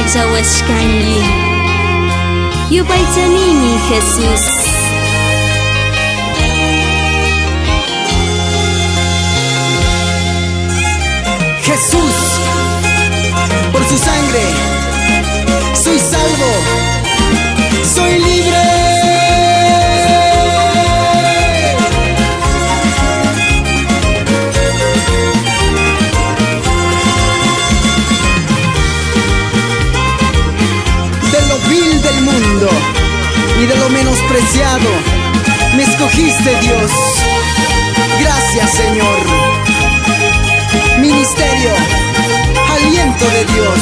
agzawashkangi. Yupaychanimi Jesús. Jesús, por su sangre, soy salvo, soy libre. De lo vil del mundo y de lo menospreciado, me escogiste, Dios. Gracias, Señor. Ministerio, aliento de Dios.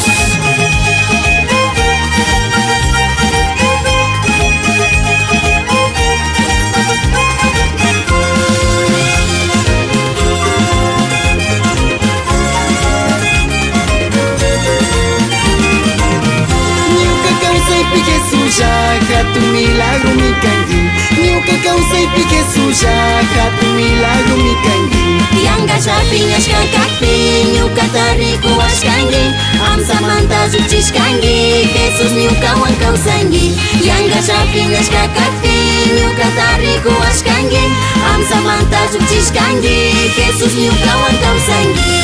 Niuka causa y pique suya, tu milagro mi cangi. Niuka causa y pique suya, tu milagro mi cangi. Yanga shapinya shkakapi, nyuka tariku washkangi. Amsa manta zuchishkangi, Jesus nyuka wankausangi. Yanga shapinya shkakapi, nyuka tariku washkangi. Amsa manta zuchishkangi, Jesus nyuka wankausangi.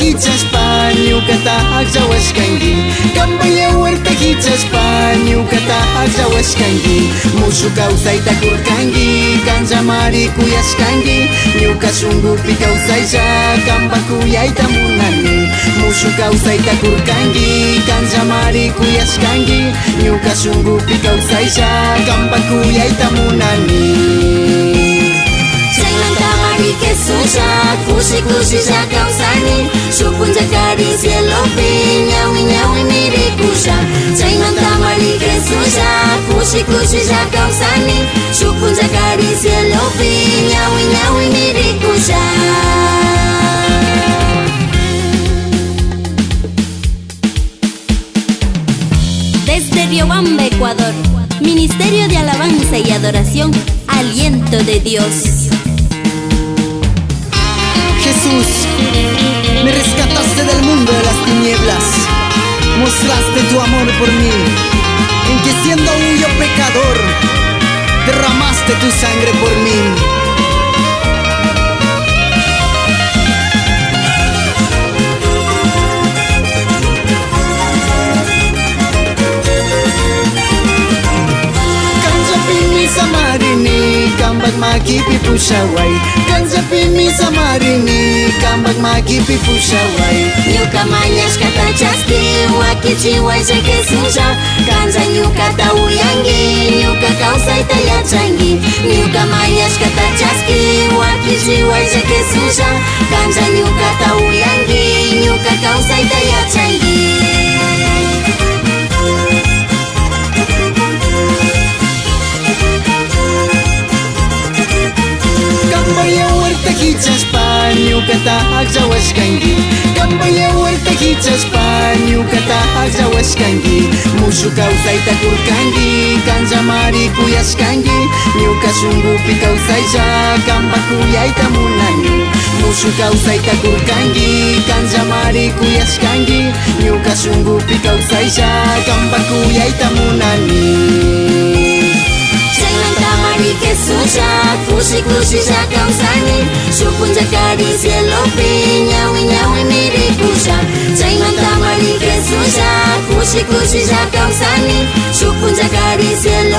Hichaspa, ñukata agzawashkangi. Kambaya huerta hichaspa, ñukata agzawashkangi. Mushu kawsayta kurkangi, kanllamari kuyashkangi. Ñuka shungupi kawsaylla, kamba kuyayta munani. Mushu kawsayta kurkangi, kanllamari kuyashkangi. Ñuka shungupi kawsaylla, kamba kuyayta munani. Que suya, kushi kushi ya causani. Shupunja cari cielo pi, ñawi ñawi miri kusha. Chaymanta mari que suya, kushi kushi ya causani. Shupunja cari cielo pi, ñawi ñawi miri kusha. Desde Riobamba, Ecuador, Ministerio de Alabanza y Adoración, Aliento de Dios. Jesús, me rescataste del mundo de las tinieblas, mostraste tu amor por mí, en que siendo aún yo pecador, derramaste tu sangre por mí. Kanjapimi samarini, kambag makipi pushaway. Kanjapimi samarini, kambag makipi pushaway. Nyuka mañas kata chaski, wakichi waise que suya. Kanja nyuka ta uyangi, nyuka kausaita yachangi. Nyuka mañas kata chaski, wakichi waise que suya. Kanja nyuka ta uyangi, nyuka kausaita yachangi. Kambaya huerta hichaspa, ñukata agzawashkangi. Kambaya huerta hichaspa, ñukata agzawashkangi. Mushu kawsayta kurkangi, kanllamari kuyashkangi. Ñuka shungupi kawsaylla, kamba kuyayta munani. Mushu kawsayta kurkangi, kanllamari kuyashkangi. Ñuka shungupi kawsaylla, kamba kuyayta munani. Que suya, kushi kushi ya causani. Shupunja cari cielo pi, ñawi ñawi miri kusha. Chaymanta mari que suya, kushi kushi ya causani. Shupunja cari cielo